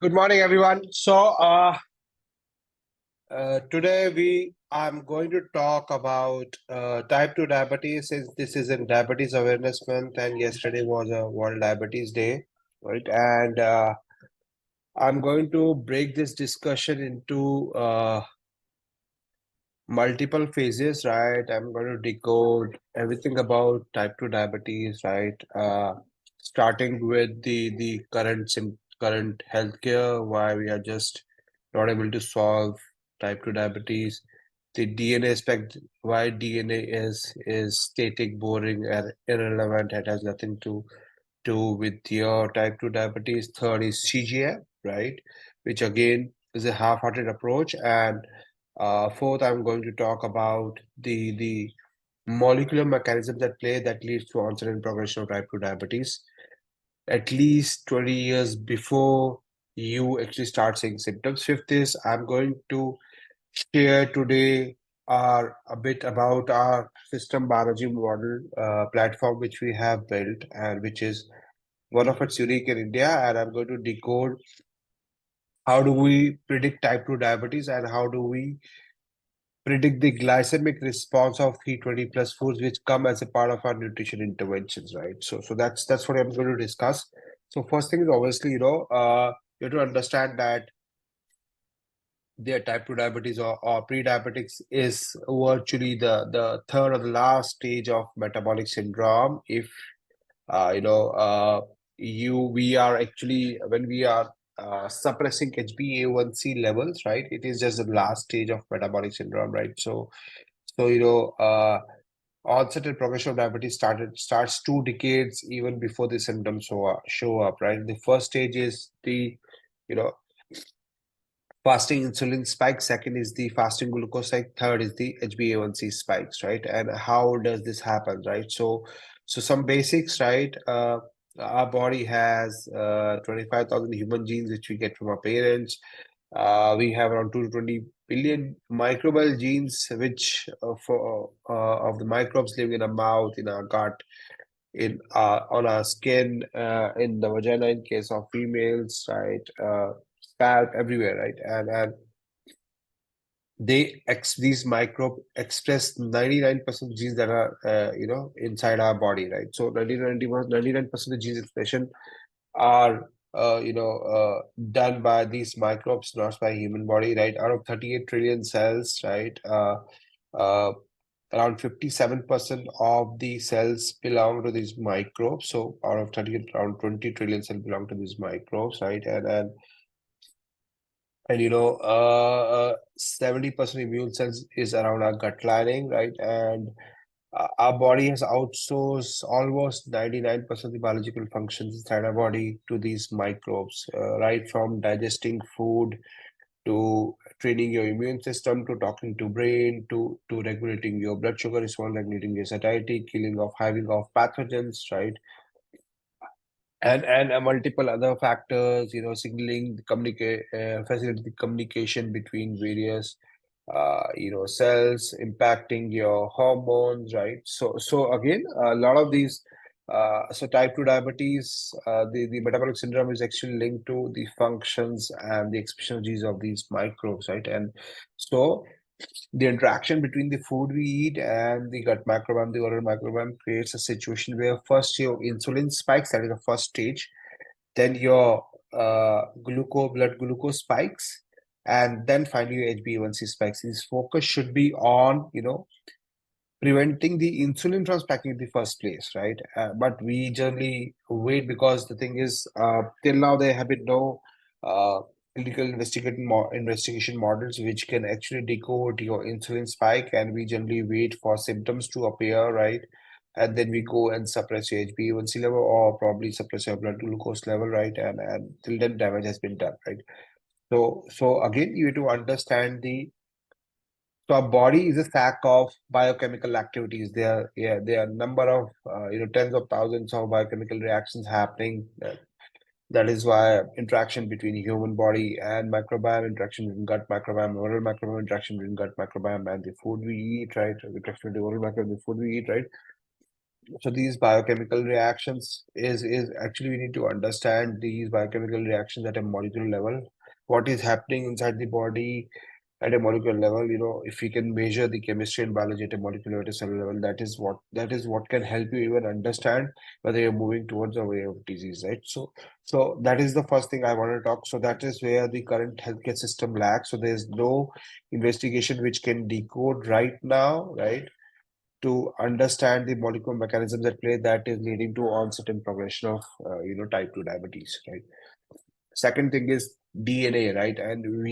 Good morning, everyone. Today I'm going to talk about type 2 diabetes, since this is in Diabetes Awareness Month and yesterday was a World Diabetes Day, right? And I'm going to break this discussion into multiple phases, right? I'm going to decode everything about type 2 diabetes, right? Starting with the current healthcare, why we are just not able to solve type 2 diabetes, the DNA aspect, why DNA is static, boring, and irrelevant. It has nothing to do with your type 2 diabetes. Third is CGM, right? Which again is a half-hearted approach. And fourth, I'm going to talk about the molecular mechanisms at play that leads to onset and progression of type 2 diabetes at least 20 years before you actually start seeing symptoms. Fifth is I'm going to share today a bit about our system biology model platform which we have built and which is one of its unique in India. And I'm going to decode how do we predict type 2 diabetes and how do we predict the glycemic response of 320 plus foods which come as a part of our nutrition interventions, right? So that's what I'm going to discuss. So first thing is obviously, you have to understand that their type 2 diabetes or pre-diabetics is virtually the third or the last stage of metabolic syndrome. If you know we are actually, when we are suppressing HbA1c levels, right, it is just the last stage of metabolic syndrome, right? So onset and progression of diabetes starts 2 decades even before the symptoms show up, right? The first stage is the you know fasting insulin spike. Second is the fasting glucose spike. Third is the HbA1c spikes, right? And how does this happen, right? So some basics, right? Our body has 25,000 human genes which we get from our parents. We have around 2 to 20 billion microbial genes, which for of the microbes living in our mouth, in our gut, in on our skin, in the vagina in case of females, right? Scalp, everywhere, right? And these microbe express 99% of genes that are inside our body, right? So 99% of genes expression are done by these microbes, not by human body, right? Out of 38 trillion cells, right? Uh, Around 57% of the cells belong to these microbes. So out of 38, around 20 trillion cells belong to these microbes, right? And 70% immune cells is around our gut lining, right? And our body has outsourced almost 99% of the biological functions inside our body to these microbes, right from digesting food to training your immune system, to talking to brain, to regulating your blood sugar response, regulating your satiety, killing off, hiving off pathogens, right? And multiple other factors, signaling the facilitate the communication between various cells, impacting your hormones, right? So again, a lot of these so type 2 diabetes, the metabolic syndrome is actually linked to the functions and the expression genes of these microbes, right? And so the interaction between the food we eat and the gut microbiome, the oral microbiome, creates a situation where first your insulin spikes, that is the first stage, then your blood glucose spikes, and then finally your HbA1c spikes. This focus should be on, preventing the insulin from spiking in the first place, right? But we generally wait because the thing is, till now there have been no uh, clinical investigation models which can actually decode your insulin spike, and we generally wait for symptoms to appear, right? And then we go and suppress your HbA1c level or probably suppress your blood glucose level, right? And till then damage has been done, right? So again, you have to understand so our body is a stack of biochemical activities. There are number of tens of thousands of biochemical reactions happening. That is why interaction between human body and microbiome, interaction between gut microbiome, oral microbiome, interaction between gut microbiome and the food we eat, right? Interaction between oral microbiome and the food we eat, right? So these biochemical reactions is actually we need to understand these biochemical reactions at a molecular level. What is happening inside the body at a molecular level, if we can measure the chemistry and biology at a molecular, at a cellular level, that is what can help you even understand whether you're moving towards a way of disease, right? So that is the first thing I want to talk. So that is where the current healthcare system lacks. So there's no investigation which can decode right now, right? To understand the molecular mechanisms at play that is leading to onset and progression of type 2 diabetes, right? Second thing is DNA, right? And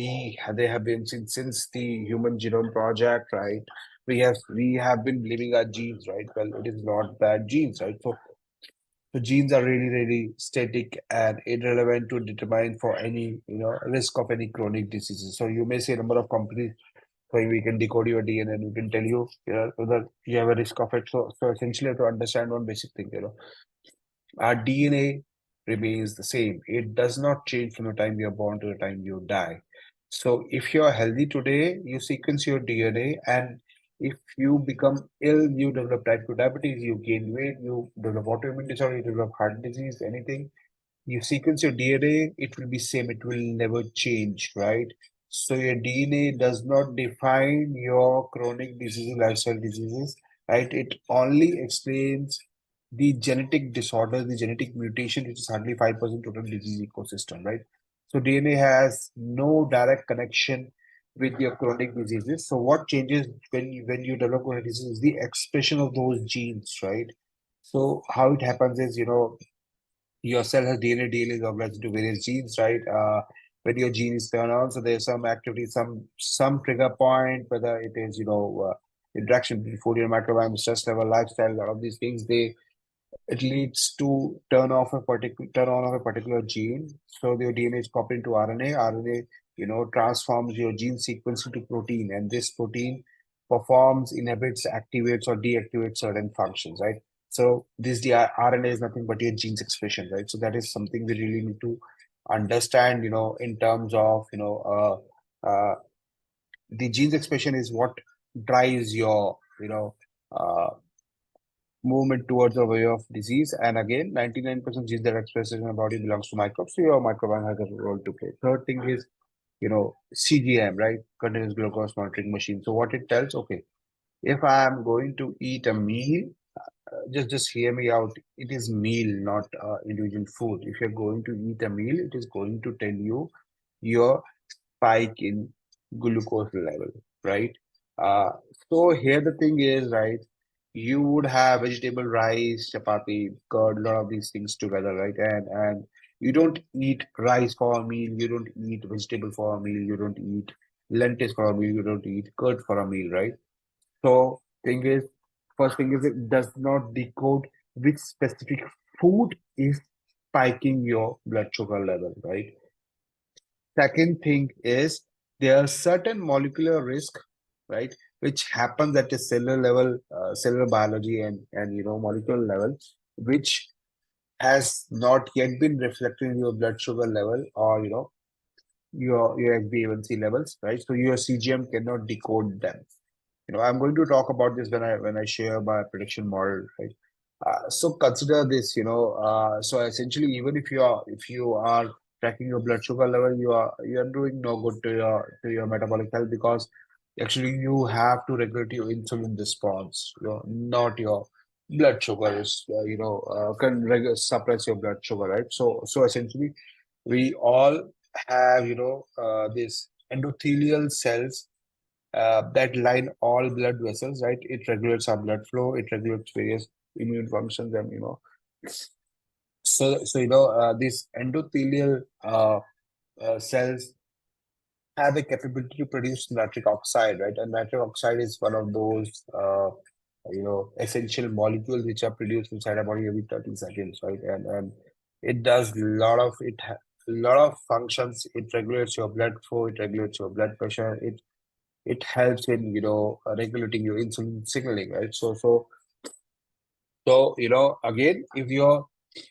they have been since the Human Genome Project, right? We have been believing our genes, right? Well, it is not bad genes, right? So the genes are really, really static and irrelevant to determine for any, risk of any chronic diseases. So you may see a number of companies saying we can decode your DNA and we can tell you, whether you have a risk of it. So essentially, you have to understand one basic thing, our DNA remains the same. It does not change from the time you're born to the time you die. So if you're healthy today, you sequence your DNA, and if you become ill, you develop type 2 diabetes, you gain weight, you develop autoimmune disorder, you develop heart disease, anything, you sequence your DNA, it will be same, it will never change, right? So your DNA does not define your chronic diseases, lifestyle diseases, right? It only explains the genetic disorders, the genetic mutation, which is hardly 5% total disease ecosystem, right? So DNA has no direct connection with your chronic diseases. So what changes when you develop chronic disease is the expression of those genes, right? So how it happens is, your cell has DNA is organized into various genes, right? When your gene is turned on, so there's some activity, some trigger point, whether it is, interaction between food and microbiome, stress level, lifestyle, a lot of these things, it leads to turn on of a particular gene. So your DNA is copied into RNA. RNA, transforms your gene sequence into protein, and this protein performs, inhibits, activates, or deactivates certain functions, right? So this RNA is nothing but your gene's expression, right? So that is something we really need to understand, in terms of, the gene's expression is what drives your, movement towards a way of disease. And again, 99% genes that are expressed in our body belongs to microbes. So your microbiome has a role to play. Third thing is, CGM, right? Continuous glucose monitoring machine. So what it tells, okay, if I am going to eat a meal, just hear me out. It is meal, not individual food. If you're going to eat a meal, it is going to tell you your spike in glucose level, right? Uh, so here the thing is, right? You would have vegetable rice, chapati, curd, a lot of these things together, right? And you don't eat rice for a meal, you don't eat vegetable for a meal, you don't eat lentils for a meal, you don't eat curd for a meal, right? So first thing is it does not decode which specific food is spiking your blood sugar level, right? Second thing is there are certain molecular risk, right, which happens at a cellular level, cellular biology and molecular level, which has not yet been reflected in your blood sugar level or your HbA1c levels, right? So your CGM cannot decode them. I'm going to talk about this when I share my prediction model, right? So consider this, so essentially, even if you are tracking your blood sugar level, you are doing no good to your metabolic health because actually you have to regulate your insulin response, not your blood sugar is can suppress your blood sugar, right? So essentially, we all have this endothelial cells that line all blood vessels, right? It regulates our blood flow, it regulates various immune functions, and these endothelial cells have a capability to produce nitric oxide, right? And nitric oxide is one of those essential molecules which are produced inside our body every 30 seconds, right? And it does a lot of functions. It regulates your blood flow, it regulates your blood pressure, it helps in regulating your insulin signaling, right? So again, if your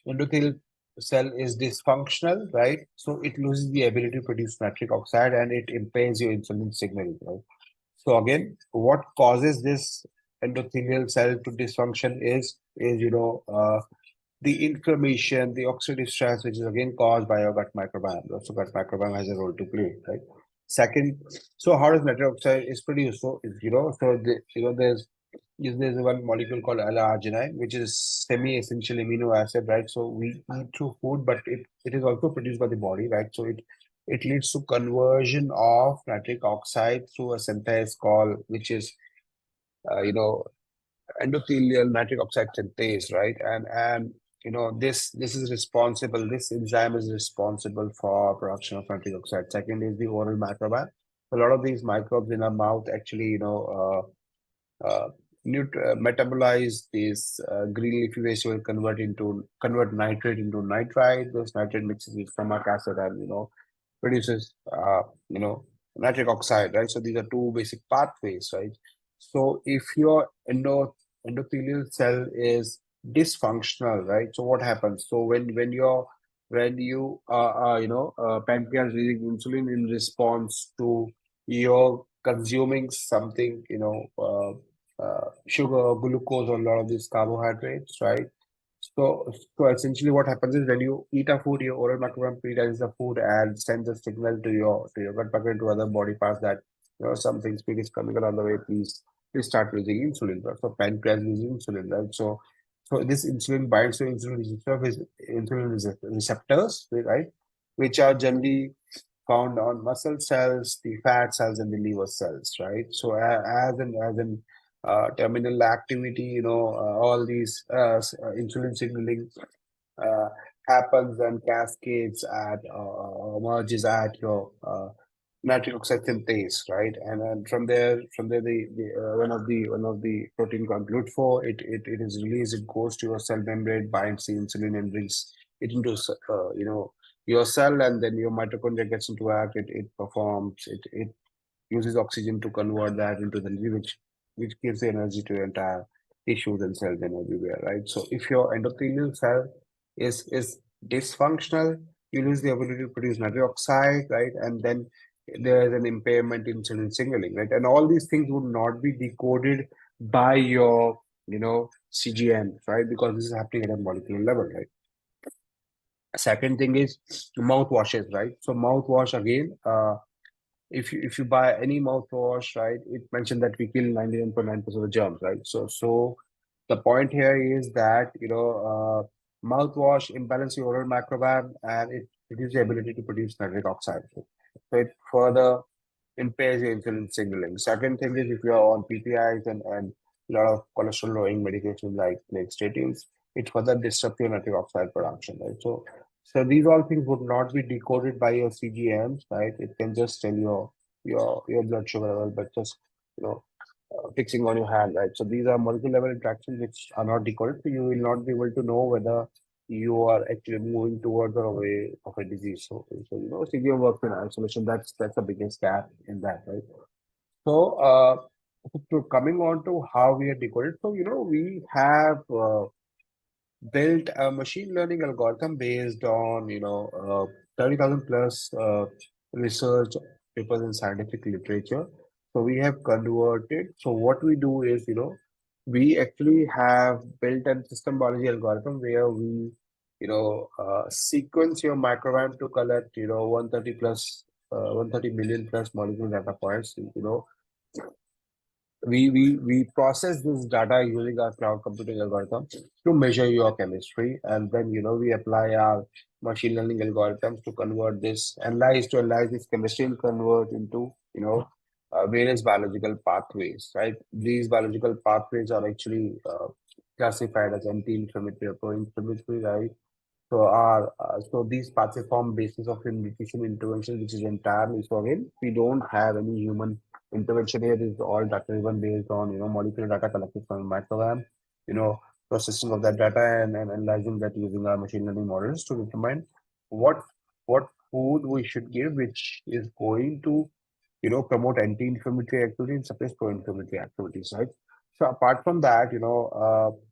endothelial cell is dysfunctional, right, so it loses the ability to produce nitric oxide and it impairs your insulin signaling, right? So again, what causes this endothelial cell to dysfunction is is, the inflammation, the oxidative stress, which is again caused by your gut microbiome. So gut microbiome has a role to play, right? Second, so how does nitric oxide is produced? So there's one molecule called L-arginine, which is semi-essential amino acid, right? So we eat through food, but it is also produced by the body, right? So it leads to conversion of nitric oxide through a synthase called, which is you know endothelial nitric oxide synthase, right? And this is responsible. This enzyme is responsible for production of nitric oxide. Second is the oral microbiome. A lot of these microbes in our mouth actually, uh, metabolize these green leafy vegetable, convert nitrate into nitrite. Those nitrate mixes with stomach acid and produces nitric oxide, right? So these are two basic pathways, right? So if your endothelial cell is dysfunctional, right? So what happens? So when you pancreas releasing insulin in response to your consuming something, sugar, glucose, or a lot of these carbohydrates, right? So essentially, what happens is when you eat a food, your oral microbiome pre-digests the food and sends a signal to your gut bacteria to other body parts that something speed is coming along the way. Please start using insulin. Right? So pancreas uses insulin, right? So this insulin binds to insulin receptors, right? Which are generally found on muscle cells, the fat cells, and the liver cells, right? So as in terminal activity, all these insulin signaling uh, happens and cascades at merges at your nitric oxide synthase, right? And then from there, the one of the protein called GLUT4, it is released. It goes to your cell membrane, binds the insulin, and brings it into your cell, and then your mitochondria gets into act. It performs. It uses oxygen to convert that into the energy, which gives the energy to your entire tissues and cells and everywhere, right? So if your endothelial cell is dysfunctional, you lose the ability to produce nitric oxide, right? And then there is an impairment in insulin signaling, right? And all these things would not be decoded by your, CGM, right? Because this is happening at a molecular level, right? Second thing is mouthwashes, right? So mouthwash again, if you buy any mouthwash, right, it mentioned that we kill 99.9% of the germs, right? So the point here is that mouthwash imbalance your oral microbiome and it reduces the ability to produce nitric oxide. So it further impairs your insulin signaling. Second thing is if you are on PPIs and a lot of cholesterol lowering medications like statins, it further disrupts your nitric oxide production, right? So these all things would not be decoded by your CGMs, right? It can just tell your blood sugar level, but just you know fixing on your hand, right? So these are molecular level interactions which are not decoded, so you will not be able to know whether you are actually moving towards or away of a disease. So CGM works in isolation. That's the biggest gap in that, right? So to coming on to how we are decoded. So we have built a machine learning algorithm based on 30,000 plus research papers in scientific literature. So we have converted. So what we do is we actually have built a system biology algorithm where we sequence your microbiome to collect 130 plus 130 million plus molecular data points. We process this data using our cloud computing algorithm to measure your chemistry, and then we apply our machine learning algorithms to convert this analyze this chemistry and convert into various biological pathways, right? These biological pathways are actually classified as anti-inflammatory or pro-inflammatory, right? So these pathways form basis of a nutrition intervention, which is entirely, so again, we don't have any human intervention here. This is all data driven based on molecular data collected from microbiome, you know, processing of that data and analyzing that using our machine learning models to determine what what food we should give, which is going to promote anti-inflammatory activity and suppress pro-inflammatory activities, right? So apart from that,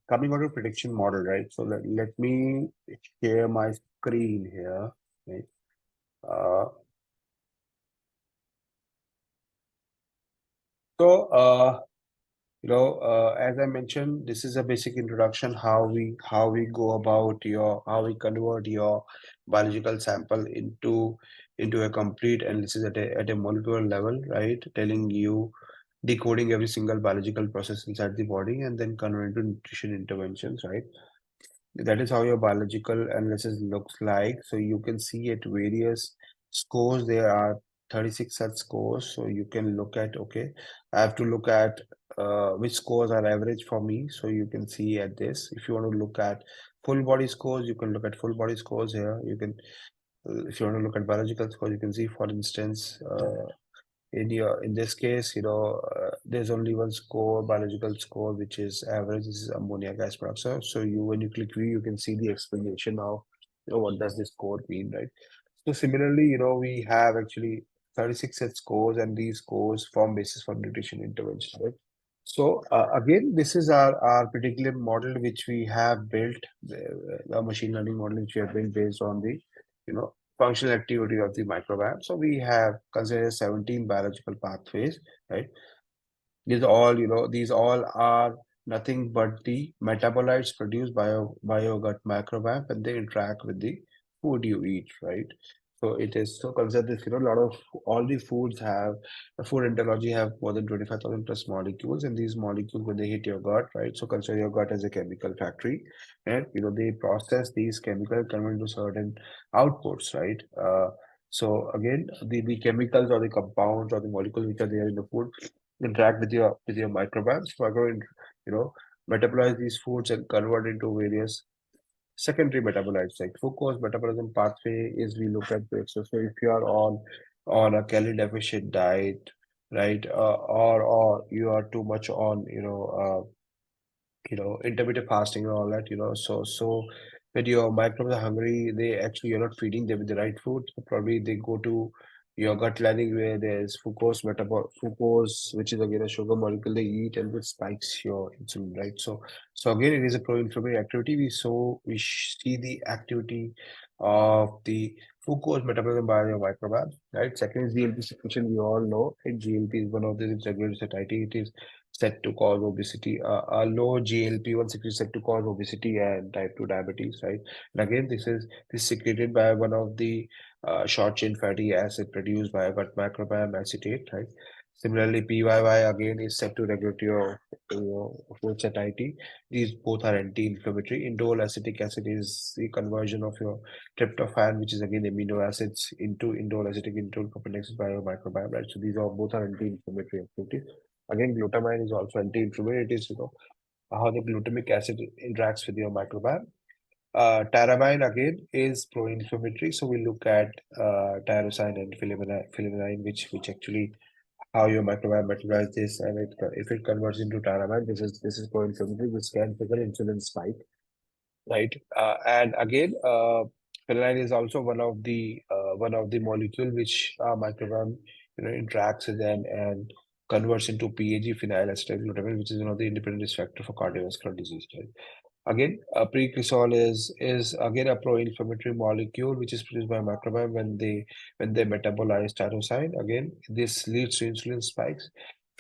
coming on to prediction model, right? So let me share my screen here, right? Uh, so As I mentioned, this is a basic introduction how we go about your how we convert your biological sample into a complete analysis at a molecular level, right? Telling you decoding every single biological process inside the body and then convert into nutrition interventions, right? That is how your biological analysis looks like. So you can see at various scores, there are 36 such scores. So you can look at, okay, I have to look at which scores are average for me. So you can see at this. If you want to look at full body scores, you can look at full body scores here. You can, if you want to look at biological scores, you can see, for instance, in this case, there's only one score, biological score, which is average. This is ammonia gas peroxide. So when you click view, you can see the explanation of what does this score mean, right? So similarly, we have actually 36 set scores, and these scores form basis for nutrition intervention, right? So again, this is our predictive model which we have built, the machine learning model which we have built based on the functional activity of the microbiome. So we have considered 17 biological pathways, right? These all are nothing but the metabolites produced by your gut microbiome when they interact with the food you eat, right? So it is so consider this, a lot of all the foods have the food entomology have more than 25,000 plus molecules, and these molecules when they hit your gut, right? So consider your gut as a chemical factory, and they process these chemicals, convert into certain outputs, right? So again, the chemicals or the compounds or the molecules which are there in the food interact with your microbiomes. Microbiome, you know, metabolize these foods and convert into various secondary metabolites like glucose metabolism pathway is we look at this. So if you are on a calorie deficient diet, right, or you are too much on intermittent fasting and all that, so when your microbes are hungry, they actually you're not feeding them with the right food. So probably they go to your gut lining where there's fructose, which is again a sugar molecule they eat, and which spikes your insulin, right? So again, it is a pro-inflammatory activity. We see the activity of the fructose metabolism by your microbiome, right? Second is GLP secretion. We all know it. GLP is one of the regulatory satiety. It is said to cause obesity. A low GLP-1 secretion is said to cause obesity and type 2 diabetes, right? And again, this is secreted by one of the short chain fatty acid produced by a gut microbiome acetate, right? Similarly, PYY again is said to regulate your food satiety. These both are anti-inflammatory. Indole acetic acid is the conversion of your tryptophan, which is again amino acids, into indole acetic indole complexes by your microbiome, right? So these are both are anti-inflammatory activities. Again, glutamine is also anti-inflammatory. It is, how the glutamic acid interacts with your microbiome. Tyramine again is pro-inflammatory. So we look at tyrosine and filaminine, which actually how your microbiome metabolizes this, and if it converts into tyramine, this is pro-inflammatory, which can trigger insulin spike, right? And again, phenylene is also one of the molecule which microbiome interacts with and converts into PAG, phenylacetyl which is one of the independent risk factor for cardiovascular disease. Right? Again, precursor is again a pro-inflammatory molecule which is produced by microbiome when they metabolize tyrosine. Again, this leads to insulin spikes.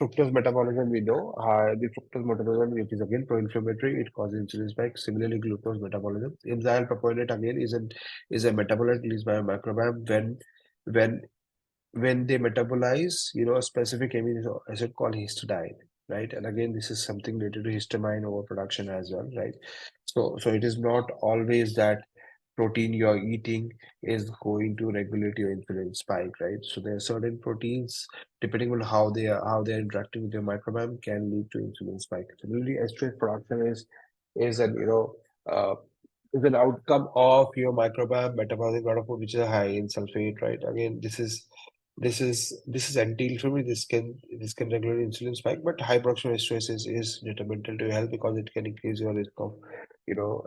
Fructose metabolism, we know, the fructose metabolism, which is again pro-inflammatory, it causes insulin spikes. Similarly, glucose metabolism. Enzyme propionate again is a metabolite released by a microbiome when when they metabolize, a specific amino acid called histidine, right? And again, this is something related to histamine overproduction as well, right? So it is not always that protein you're eating is going to regulate your insulin spike, right? So there are certain proteins, depending on how they're interacting with your microbiome, can lead to insulin spike. Similarly, estrous production is an uh, is an outcome of your microbiome metabolizing a lot of food which is high in sulfate, right? Again, this is anti-inflammatory. This can regulate insulin spike, but high production of stress is detrimental to your health because it can increase your risk of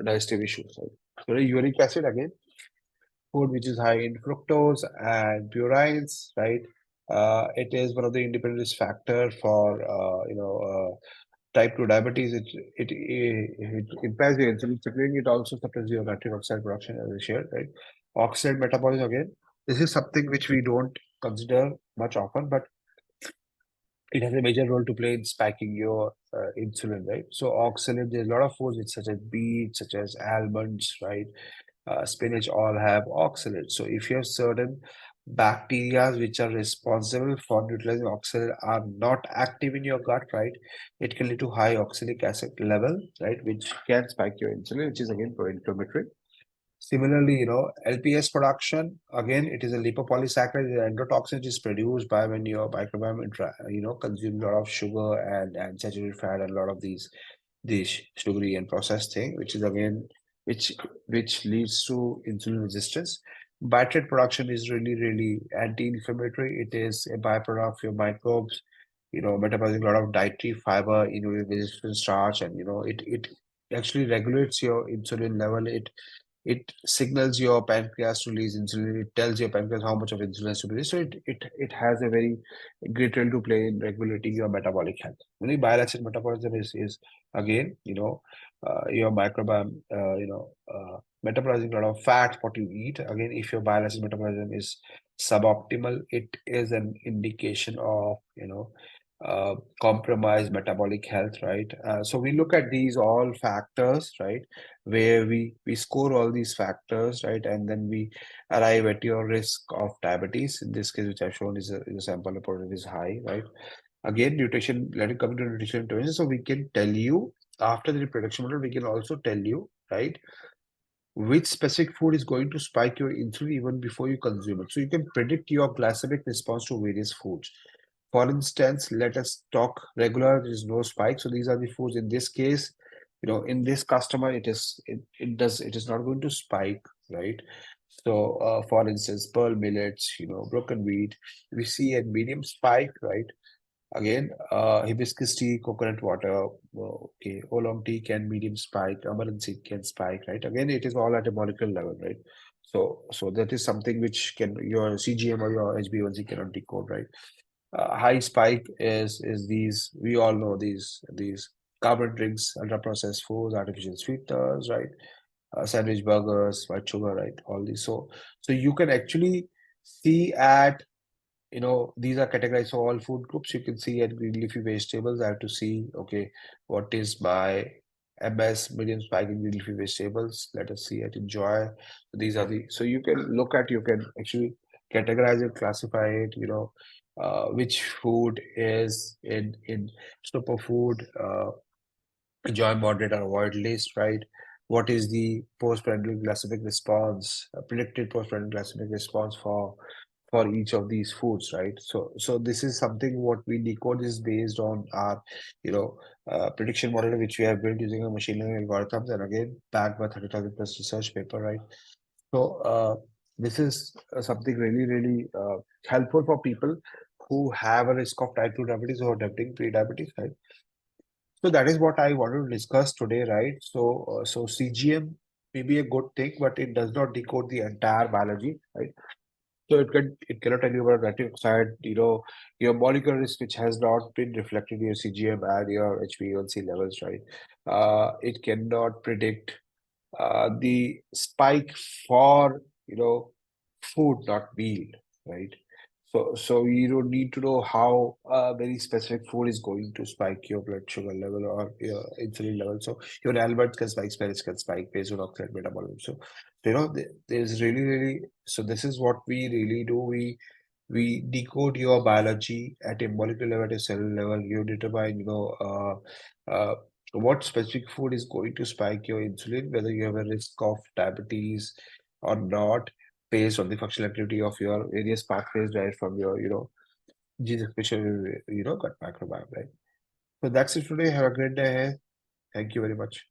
digestive issues. Right? So uric acid again, food which is high in fructose and purines, right? It is one of the independent risk factor for type 2 diabetes. It impairs your insulin secreting. It also suppresses your nitric oxide production, as I shared, right? Oxide metabolism again. This is something which we don't consider much often, but it has a major role to play in spiking your insulin, right? So oxalate, there's a lot of foods such as beets, such as almonds, right? Spinach all have oxalate. So if you have certain bacteria which are responsible for neutralizing oxalate are not active in your gut, right? It can lead to high oxalic acid level, right? Which can spike your insulin, which is again pro-inflammatory. Similarly, LPS production, again, it is a lipopolysaccharide, the endotoxin is produced by when your microbiome, consumes a lot of sugar and saturated fat and a lot of these sugary and processed thing, which is again, which which leads to insulin resistance. Bitrate production is really, really anti-inflammatory. It is a byproduct of your microbes, metabolizing a lot of dietary fiber, resistant starch, and it actually regulates your insulin level. It signals your pancreas to release insulin. It tells your pancreas how much of insulin is to be released. So it has a very great role to play in regulating your metabolic health. Only bile acid metabolism is again, your microbiome, metabolizing a lot of fat, what you eat. Again, if your bile acid metabolism is suboptimal, it is an indication of, compromised metabolic health, right? So we look at these all factors, right? Where we score all these factors, right? And then we arrive at your risk of diabetes. In this case, which I've shown is a sample report is high, right? Again, nutrition, let it come to nutrition intervention. So we can tell you after the reproduction model, we can also tell you, right, which specific food is going to spike your insulin even before you consume it. So you can predict your glycemic response to various foods. For instance, let us talk regular, there is no spike. So these are the foods in this case, in this customer, it is not going to spike, right? So for instance, pearl millets, broken wheat, we see a medium spike, right? Again, hibiscus tea, coconut water, okay, oolong tea can medium spike, amaranth seed can spike, right? Again, it is all at a molecular level, right? So that is something which can your CGM or your HbA1c cannot decode, right? High spike is these, we all know these carbon drinks, ultra processed foods, artificial sweeteners, right? Sandwich burgers, white sugar, right? All these. So you can actually see at these are categorized for all food groups. You can see at green leafy vegetables. I have to see, okay, what is my MS medium spike in green leafy vegetables. Let us see at enjoy. These are so you can look at, you can actually categorize it, classify it, which food is in superfood, enjoy, moderate, or avoid list, right? What is the postprandial glycemic response, predicted postprandial glycemic response for each of these foods, right? So this is something what we decode is based on our, prediction model which we have built using a machine learning algorithms, and again backed by 30,000 plus research paper, right? So this is something really, really helpful for people who have a risk of type 2 diabetes or developing pre-diabetes, right? So that is what I wanted to discuss today, right? So CGM may be a good thing, but it does not decode the entire biology, right? So it cannot tell you about nitric oxide, your molecular risk, which has not been reflected in your CGM and your HbA1c levels, right? It cannot predict the spike for food, not meal, right? So you don't need to know how very specific food is going to spike your blood sugar level or your insulin level. So your almonds can spike, spinach can spike based on oxide metabolism. So there's really, really, so this is what we really do. We decode your biology at a molecular level, at a cellular level. You determine, what specific food is going to spike your insulin, whether you have a risk of diabetes or not, based on the functional activity of your various pathways derived from your, genes expression, gut microbiome, right? So that's it today. Have a great day ahead. Thank you very much.